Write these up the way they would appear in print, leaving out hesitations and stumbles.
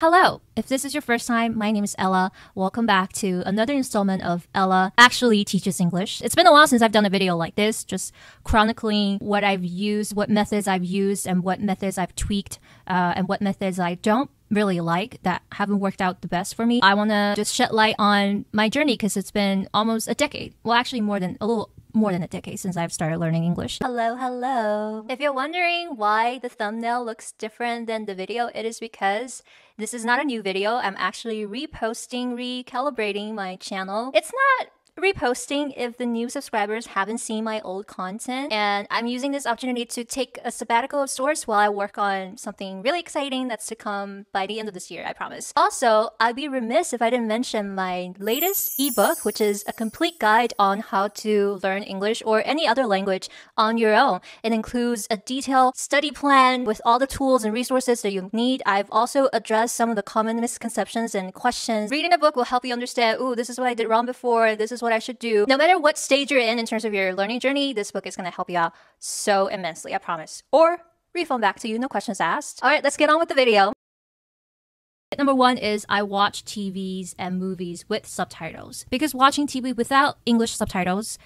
Hello! If this is your first time, my name is Ella. Welcome back to another installment of Ella Actually Teaches English. It's been a while since I've done a video like this, just chronicling what I've used, what methods I've used, and what methods I've tweaked, and what methods I don't really like that haven't worked out the best for me. I want to just shed light on my journey because it's been almost a decade. Well, actually a little more than a decade since I've started learning English. Hello. If you're wondering why the thumbnail looks different than the video, it is because this is not a new video. I'm actually recalibrating my channel. It's not reposting if the new subscribers haven't seen my old content, and I'm using this opportunity to take a sabbatical of sorts while I work on something really exciting that's to come by the end of this year, I promise. Also, I'd be remiss if I didn't mention my latest ebook, which is a complete guide on how to learn English or any other language on your own. It includes a detailed study plan with all the tools and resources that you need. I've also addressed some of the common misconceptions and questions. Reading the book will help you understand, ooh, this is what I did wrong before, this is what I should do. No matter what stage you're in terms of your learning journey, this book is going to help you out so immensely, I promise. Or refund back to you, no questions asked. All right, let's get on with the video. Number one is I watch TVs and movies with subtitles, because watching TV without English subtitles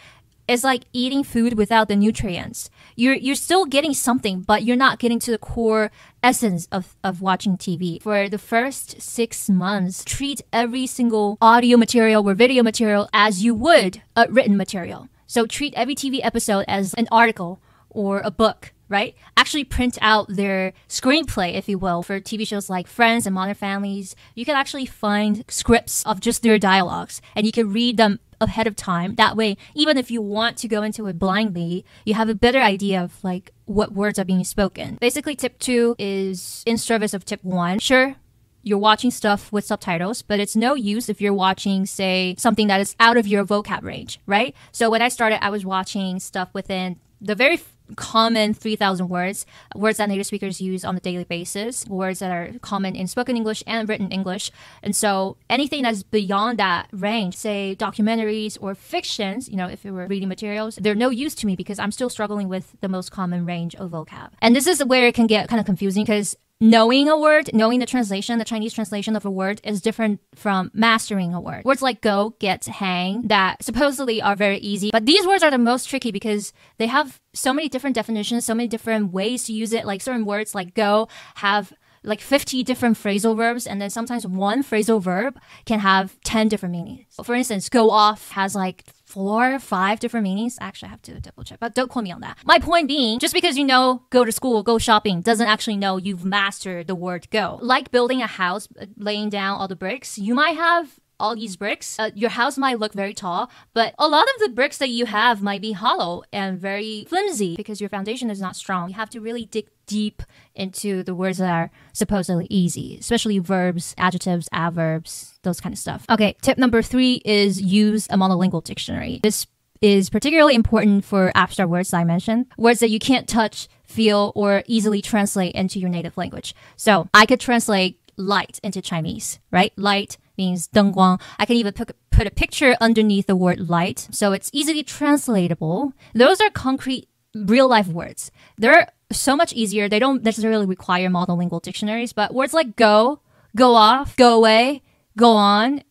is like eating food without the nutrients. You're still getting something, but you're not getting to the core essence of watching TV. For the first 6 months, treat every single audio material or video material as you would a written material. So treat every TV episode as an article or a book, right? Actually print out their screenplay, if you will. For TV shows like Friends and Modern Families, you can actually find scripts of just their dialogues, and you can read them ahead of time. That way, even if you want to go into it blindly, you have a better idea of like what words are being spoken. Basically, tip 2 is in service of tip 1. Sure, you're watching stuff with subtitles, but it's no use if you're watching, say, something that is out of your vocab range, right? So when I started, I was watching stuff within the very common 3,000 words that native speakers use on a daily basis, words that are common in spoken English and written English. And so anything that's beyond that range, say documentaries or fictions, if it were reading materials, they're no use to me because I'm still struggling with the most common range of vocab. And this is where it can get kind of confusing because knowing a word, knowing the Chinese translation of a word is different from mastering a word. Words like go, get, hang, that supposedly are very easy, but these words are the most tricky because they have so many different definitions, so many different ways to use it. Like certain words like go have like 50 different phrasal verbs, and then sometimes one phrasal verb can have 10 different meanings. For instance, go off has like 4 or 5 different meanings. Actually, I have to double check, but don't quote me on that. My point being, just because you know go to school, go shopping, doesn't actually know you've mastered the word go. Like building a house, laying down all the bricks, you might have all these bricks. Your house might look very tall, but a lot of the bricks that you have might be hollow and very flimsy because your foundation is not strong. You have to really dig deep into the words that are supposedly easy, especially verbs, adjectives, adverbs, those kind of stuff. Okay, tip number 3 is use a monolingual dictionary. This is particularly important for abstract words that I mentioned, words that you can't touch, feel, or easily translate into your native language. So I could translate light into Chinese, right? Light means 灯光. I can even put a picture underneath the word light, so it's easily translatable. Those are concrete, real-life words. They're so much easier. They don't necessarily require monolingual dictionaries, but words like go, go off, go away, go on,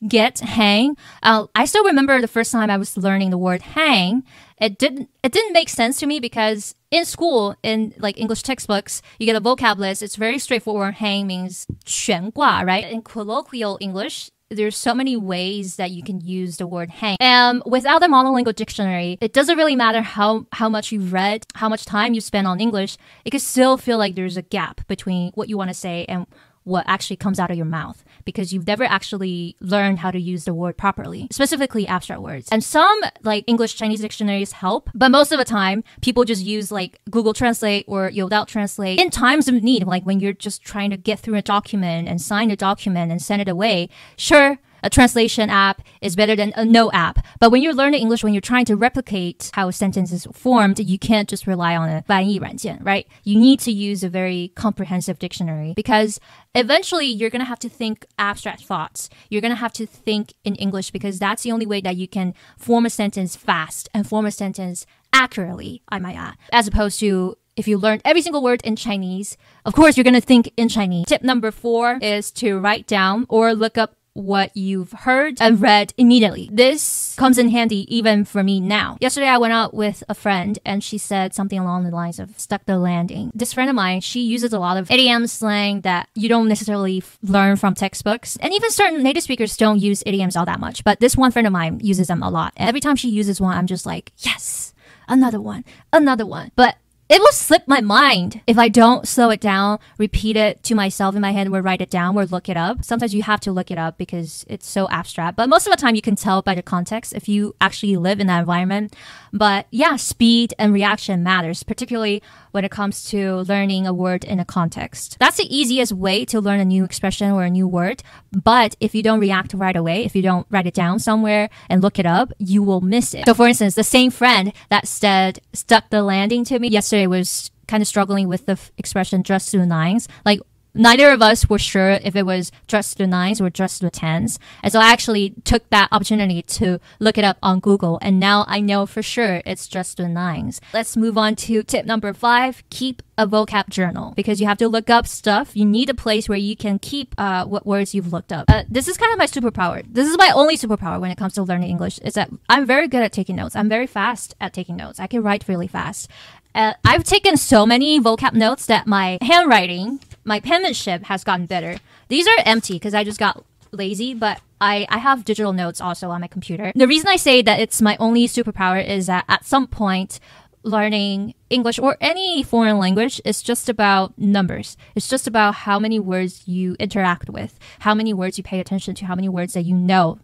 get, hang. I still remember the first time I was learning the word hang. It didn't make sense to me because in school, in like English textbooks, you get a vocab list. It's very straightforward. Hang means 悬挂, right? In colloquial English, there's so many ways that you can use the word hang. Without a monolingual dictionary, it doesn't really matter how much you've read, how much time you spend on English. It could still feel like there's a gap between what you want to say and what actually comes out of your mouth because you've never actually learned how to use the word properly, specifically abstract words. And some like English Chinese dictionaries help, but most of the time people just use like Google Translate or Youdao Translate in times of need, like when you're just trying to get through a document and sign a document and send it away. Sure, a translation app is better than a no app. But when you're learning English, when you're trying to replicate how a sentence is formed, you can't just rely on a 翻译软件, right? You need to use a very comprehensive dictionary because eventually you're going to have to think abstract thoughts. You're going to have to think in English because that's the only way that you can form a sentence fast and form a sentence accurately, I might add, as opposed to if you learned every single word in Chinese, of course, you're going to think in Chinese. Tip number 4 is to write down or look up what you've heard and read immediately. This comes in handy even for me now. Yesterday, I went out with a friend and she said something along the lines of stuck the landing. This friend of mine, she uses a lot of idiom slang that you don't necessarily learn from textbooks. And even certain native speakers don't use idioms all that much. But this one friend of mine uses them a lot. And every time she uses one, I'm just like, yes, another one. But it will slip my mind if I don't slow it down, repeat it to myself in my head, or write it down, or look it up. Sometimes you have to look it up because it's so abstract. But most of the time you can tell by the context if you actually live in that environment. But yeah, speed and reaction matters, particularly when it comes to learning a word in a context. That's the easiest way to learn a new expression or a new word. But if you don't react right away, if you don't write it down somewhere and look it up, you will miss it. So for instance, the same friend that said stuck the landing to me yesterday was kind of struggling with the expression dress to the nines. Like, neither of us were sure if it was dress to the nines or dress to the tens. And so I actually took that opportunity to look it up on Google. And now I know for sure it's dress to the nines. Let's move on to tip number 5. Keep a vocab journal. Because you have to look up stuff, you need a place where you can keep what words you've looked up. This is kind of my superpower. This is my only superpower when it comes to learning English. Is that I'm very good at taking notes. I'm very fast at taking notes. I can write really fast. I've taken so many vocab notes that my handwriting, my penmanship has gotten better. These are empty because I just got lazy, but I have digital notes also on my computer. The reason I say that it's my only superpower is that at some point, learning English or any foreign language is just about numbers. It's just about how many words you interact with, how many words you pay attention to, how many words that you know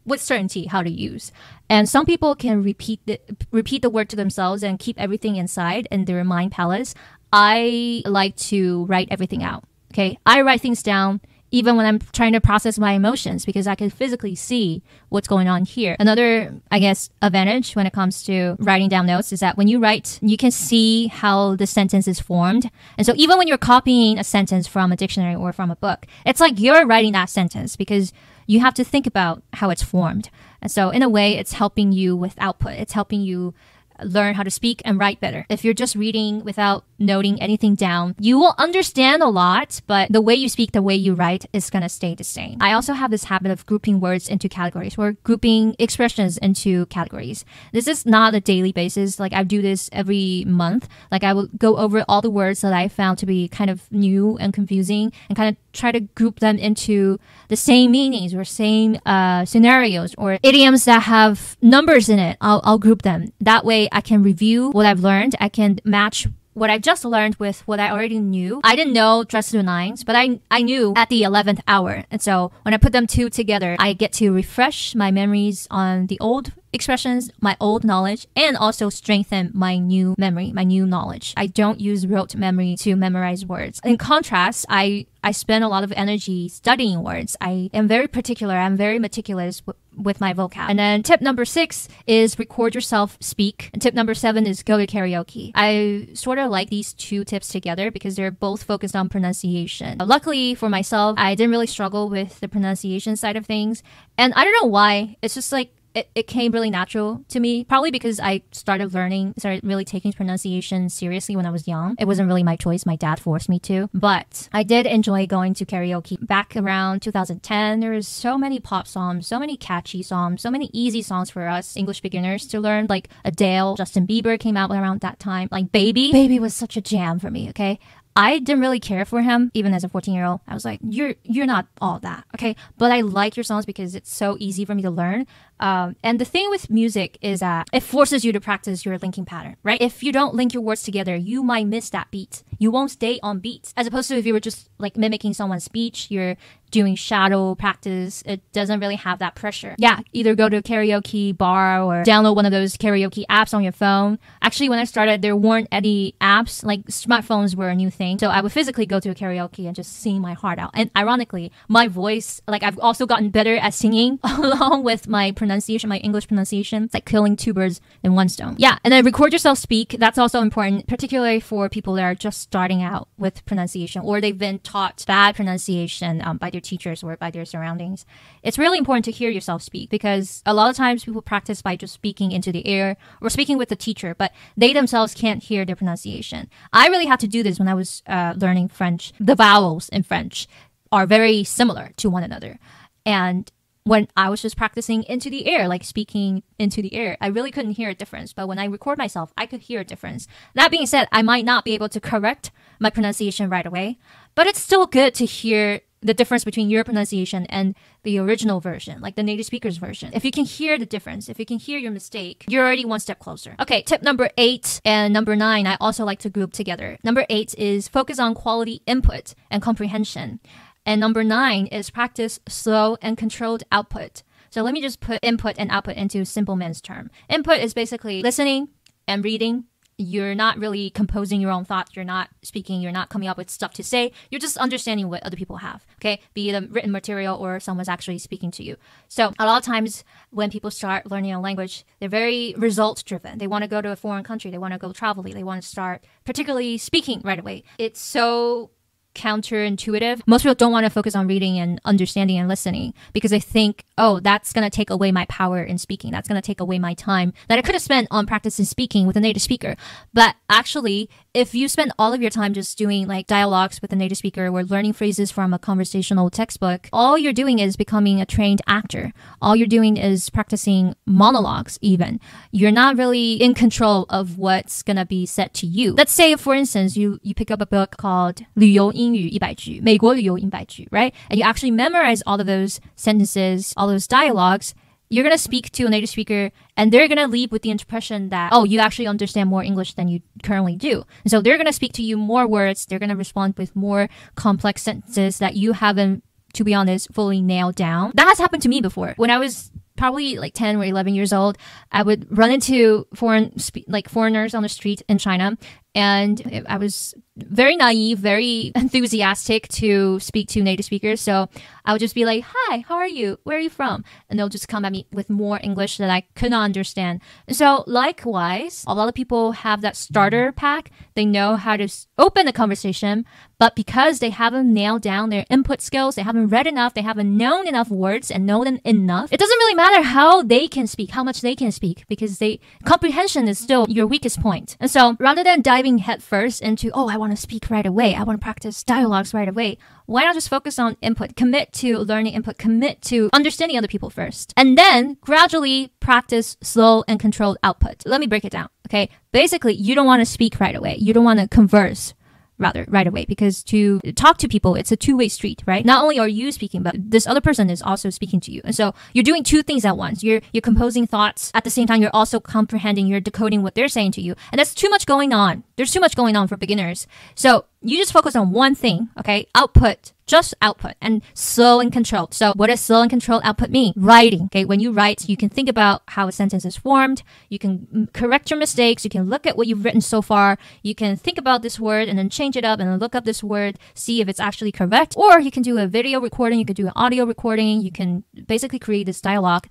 with certainty how to use. And some people can repeat the word to themselves and keep everything inside in their mind palace. I like to write everything out. Okay, I write things down even when I'm trying to process my emotions because I can physically see what's going on here. Another, I guess, advantage when it comes to writing down notes is that when you write, you can see how the sentence is formed. And so even when you're copying a sentence from a dictionary or from a book, it's like you're writing that sentence because you have to think about how it's formed. And so in a way, it's helping you with output. It's helping you learn how to speak and write better. If you're just reading without noting anything down, you will understand a lot, but the way you speak, the way you write is going to stay the same. I also have this habit of grouping words into categories or grouping expressions into categories. This is not a daily basis. Like I do this every month. Like I will go over all the words that I found to be kind of new and confusing and kind of try to group them into the same meanings or same scenarios or idioms that have numbers in it. I'll group them. That way I can review what I've learned. I can match what I just learned with what I already knew. I didn't know dress to the nines, but I knew at the 11th hour. And so when I put them two together, I get to refresh my memories on the old expressions, my old knowledge, and also strengthen my new memory, my new knowledge. I don't use rote memory to memorize words. In contrast, I spend a lot of energy studying words. I am very particular. I'm very meticulous with my vocab. And then tip number 6 is record yourself speak. And tip number 7 is go to karaoke. I sort of like these two tips together because they're both focused on pronunciation. Luckily for myself, I didn't really struggle with the pronunciation side of things. And I don't know why. It's just like it came really natural to me, probably because I started really taking pronunciation seriously when I was young. It wasn't really my choice. My dad forced me to. But I did enjoy going to karaoke. Back around 2010, there was so many pop songs, so many catchy songs, so many easy songs for us English beginners to learn. Like Adele, Justin Bieber came out around that time. Like Baby was such a jam for me, okay? I didn't really care for him, even as a 14-year-old. I was like, you're not all that, okay? But I like your songs because it's so easy for me to learn. And the thing with music is that it forces you to practice your linking pattern, right? If you don't link your words together, you might miss that beat. You won't stay on beat. As opposed to if you were just like mimicking someone's speech, you're doing shadow practice. It doesn't really have that pressure. Yeah, either go to a karaoke bar or download one of those karaoke apps on your phone. Actually, when I started, there weren't any apps. Like smartphones were a new thing. So I would physically go to a karaoke and just sing my heart out. And ironically, my voice, like I've also gotten better at singing along with my pronunciation, my English pronunciation. It's like killing two birds in one stone. Yeah, and then record yourself speak. That's also important, particularly for people that are just starting out with pronunciation, or they've been taught bad pronunciation by their teachers or by their surroundings, it's really important to hear yourself speak, because a lot of times people practice by just speaking into the air or speaking with the teacher, but they themselves can't hear their pronunciation. I really had to do this when I was learning French. The vowels in French are very similar to one another. And when I was just practicing into the air, like speaking into the air, I really couldn't hear a difference. But when I record myself, I could hear a difference. That being said, I might not be able to correct my pronunciation right away, but it's still good to hear the difference between your pronunciation and the original version, like the native speaker's version. If you can hear the difference, if you can hear your mistake, you're already one step closer. Okay, tip number 8 and number 9, I also like to group together. Number 8 is focus on quality input and comprehension. And number 9 is practice slow and controlled output. So let me just put input and output into simple man's term. Input is basically listening and reading. You're not really composing your own thoughts. You're not speaking. You're not coming up with stuff to say. You're just understanding what other people have, okay? Be it a written material or someone's actually speaking to you. So a lot of times when people start learning a language, they're very result-driven. They want to go to a foreign country. They want to go traveling. They want to start particularly speaking right away. It's so counterintuitive. Most people don't want to focus on reading and understanding and listening because they think, oh, that's going to take away my power in speaking. That's going to take away my time that I could have spent on practicing speaking with a native speaker. But actually, if you spend all of your time just doing like dialogues with a native speaker or learning phrases from a conversational textbook, all you're doing is becoming a trained actor. All you're doing is practicing monologues even. You're not really in control of what's going to be said to you. Let's say, for instance, you pick up a book called 旅游英语100句, 美国旅游100句, right? And you actually memorize all of those sentences, all those dialogues. You're going to speak to a native speaker and they're going to leave with the impression that, oh, you actually understand more English than you currently do. And so they're going to speak to you more words. They're going to respond with more complex sentences that you haven't, to be honest, fully nailed down. That has happened to me before. When I was probably like 10 or 11 years old, I would run into foreigners on the street in China. And I was very naive, very enthusiastic to speak to native speakers. So I would just be like, hi, how are you? Where are you from? And they'll just come at me with more English that I could not understand. And so likewise, a lot of people have that starter pack. They know how to open a conversation, but because they haven't nailed down their input skills, they haven't read enough, they haven't known enough words and known them enough, it doesn't really matter how they can speak, how much they can speak, because comprehension is still your weakest point. And so rather than diving headfirst into, oh, I want to speak right away, I want to practice dialogues right away, why not just focus on input, commit to learning input, commit to understanding other people first, and then gradually practice slow and controlled output. Let me break it down, okay? Basically, you don't want to speak right away. You don't want to converse right away, because to talk to people, it's a two-way street, right? Not only are you speaking, but this other person is also speaking to you. And so you're doing two things at once. You're composing thoughts. At the same time, you're also comprehending, you're decoding what they're saying to you. And that's too much going on. There's too much going on for beginners. So you just focus on one thing, okay? Output. Just output, and slow and controlled. So what does slow and controlled output mean? Writing, okay? When you write, you can think about how a sentence is formed. You can correct your mistakes. You can look at what you've written so far. You can think about this word and then change it up and then look up this word, see if it's actually correct. Or you can do a video recording. You could do an audio recording. You can basically create this dialogue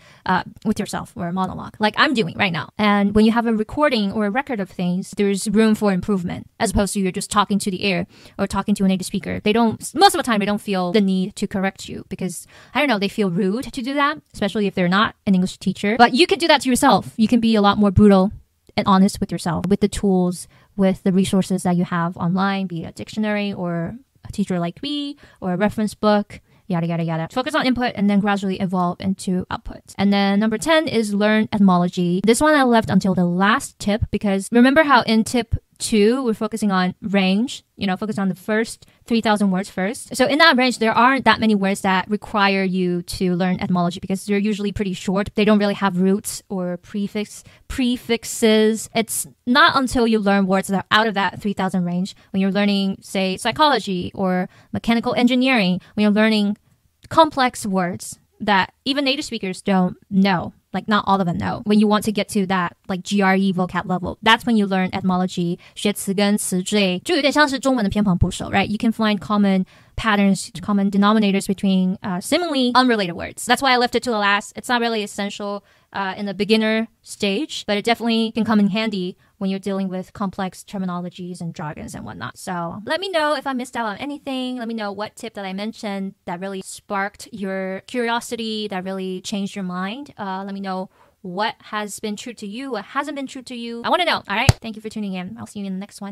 with yourself, or a monologue, like I'm doing right now. And when you have a recording or a record of things, there's room for improvement, as opposed to you're just talking to the air or talking to a native speaker. Most of the time, they don't feel the need to correct you because, I don't know, they feel rude to do that, especially if they're not an English teacher. But you can do that to yourself. You can be a lot more brutal and honest with yourself, with the tools, with the resources that you have online, be it a dictionary or a teacher like me or a reference book, yada, yada, yada. Focus on input and then gradually evolve into output. And then number 10 is learn etymology. This one I left until the last tip because remember how in tip 2, we're focusing on range, focus on the first 3,000 words first. So in that range, there aren't that many words that require you to learn etymology because they're usually pretty short. They don't really have roots or prefixes. It's not until you learn words that are out of that 3,000 range, when you're learning, say, psychology or mechanical engineering, when you're learning complex words that even native speakers don't know. Like not all of them know. When you want to get to that like GRE vocab level, that's when you learn etymology, 学词根词缀，就有点像是中文的偏旁部首, right? You can find common patterns, common denominators between seemingly unrelated words. That's why I left it to the last. It's not really essential in the beginner stage, but it definitely can come in handy when you're dealing with complex terminologies and jargons and whatnot. So let me know if I missed out on anything. Let me know what tip that I mentioned that really sparked your curiosity, that really changed your mind. Let me know what has been true to you, what hasn't been true to you. I want to know. All right. Thank you for tuning in. I'll see you in the next one.